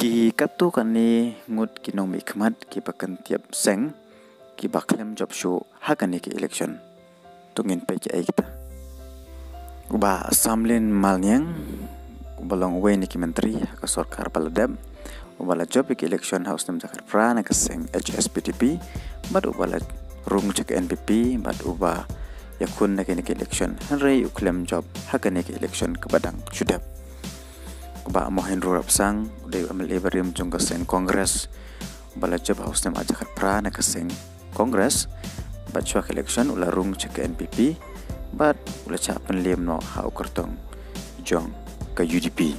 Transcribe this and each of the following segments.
Ki katu kani ngut ki nong mikmat ki bakan tiap seng ki baklem job show hakani ki election tungin pe ki ai kita uba samlin malnyang ubalong we ni ki menteri ka sarkar baladab ubala job ki election house nam jakar prana ka seng HSPTP bad ubala rung cek NPP bad uba yakun na ki election hanrei uklem job hakani ki election ke badang sudap ba Mohendro Rapsang udah ambil ibarim jung kaseng kongres bala job house nam ajakat pra na kaseng kongres bat chuak election ularung cek NPP bat ula capen liem no hau kertong jong ke UDP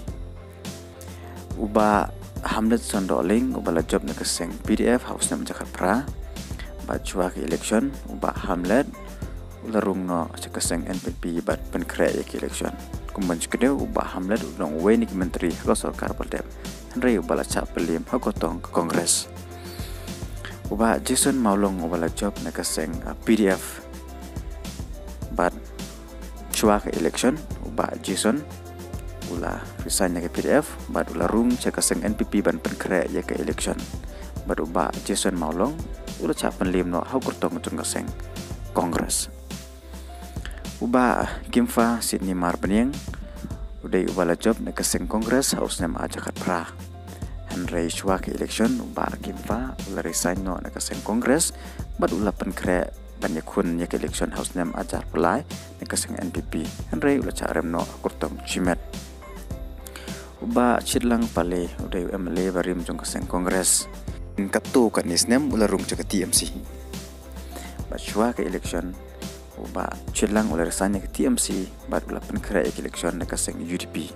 uba hamlet sondoling ubala job na kaseng PDF house nam ajakat pra bat chuak election uba hamlet ularung no cek kaseng NPP bat penkre election kumban kedeu ubah hamlet udong weni ki menteri ko sarkar baldem hanrei ubala cha pelim hakotong ke kongres ubah Jason maulong ubala job na kaseng PDF bat chua ke election ubah Jason ula resign ke PDF bat ula rung cha kaseng NPP ban penkre ya ke election bat ubah Jason maulong ula cha pelim no hakotong jung kaseng kongres uba Kimfa Sydney Marbeniang udah ubala job na kaseng kongres house nam ajakat pra hanrei chua ke election uba Kimfa ula resign no na kaseng kongres bat ula penkre banyakun ya ke election house nam ajar pelai na kaseng NPP hanrei ula carem no kurtong chimet uba chitlang pale udah MLA barim jong kaseng kongres katu kan nisnem ula rung jaga TMC bat chua ke election uba chilang ular sanya ke TMC bat ula penkra election na kaseng UDP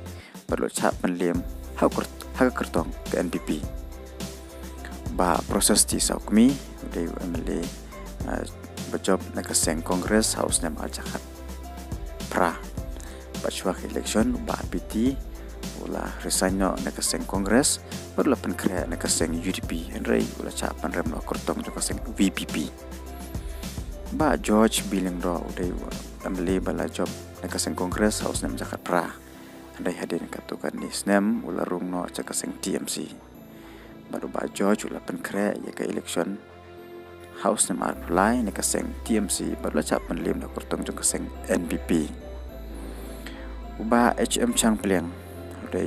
bat ula cap penliem hak kertong ke NPP ba proses ti saukmi udah MLA berjob na kaseng kongres house nam ajakat pra bat chua ke election uba PT ula resign no na kaseng kongres bat ula penkra na kaseng UDP henrei ula cap penrem no kertong jo kaseng VPP ba George bilang do udah ambil bala job na kaseng kongres house nam jakat pra andai hadir katukan ni snem ularung no cak kaseng TMC baru ba George ula penkre ya ke election house nam apply na kaseng TMC baru cap penlim na kurtong jong kaseng NPP uba HM Chang Pliang udah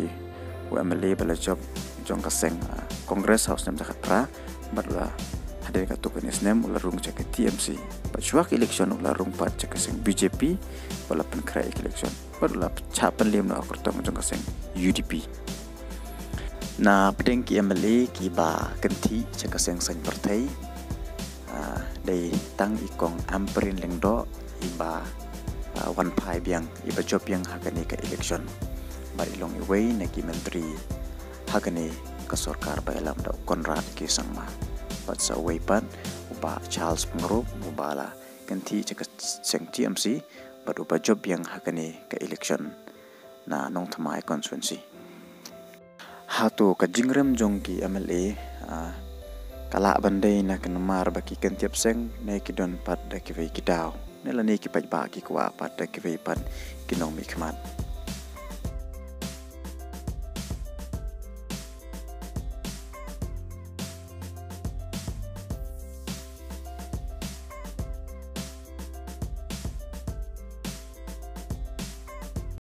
ambil bala job jong kaseng kongres house nam jakat pra baru hadir katukan ni snem ularung cak TMC Pachuak election ularung pat cek kaseng BJP wala penkra election baru capan lim no akurtong jong kaseng UDP na pedeng ki MLA ki ba kenti cek kaseng sen partai dai tang ikong amperin lengdo iba wan pai biang iba job yang hakani ke election ba ilong iway na ki menteri hakani ke sarkar ba elam da Konrad ki sangma pat sa way pat uba Charles Pengerup ubala ganti cek seng TMC baru uba job yang hakani ke election na nong thamai constituency hatu ka jingrem jongki MLA kala bandai na kenmar baki kentiap seng ne ki don pat da ki ve ki daw ne la ne ki paj ba ki kwa pat da ki ve pan ki nong mi khmat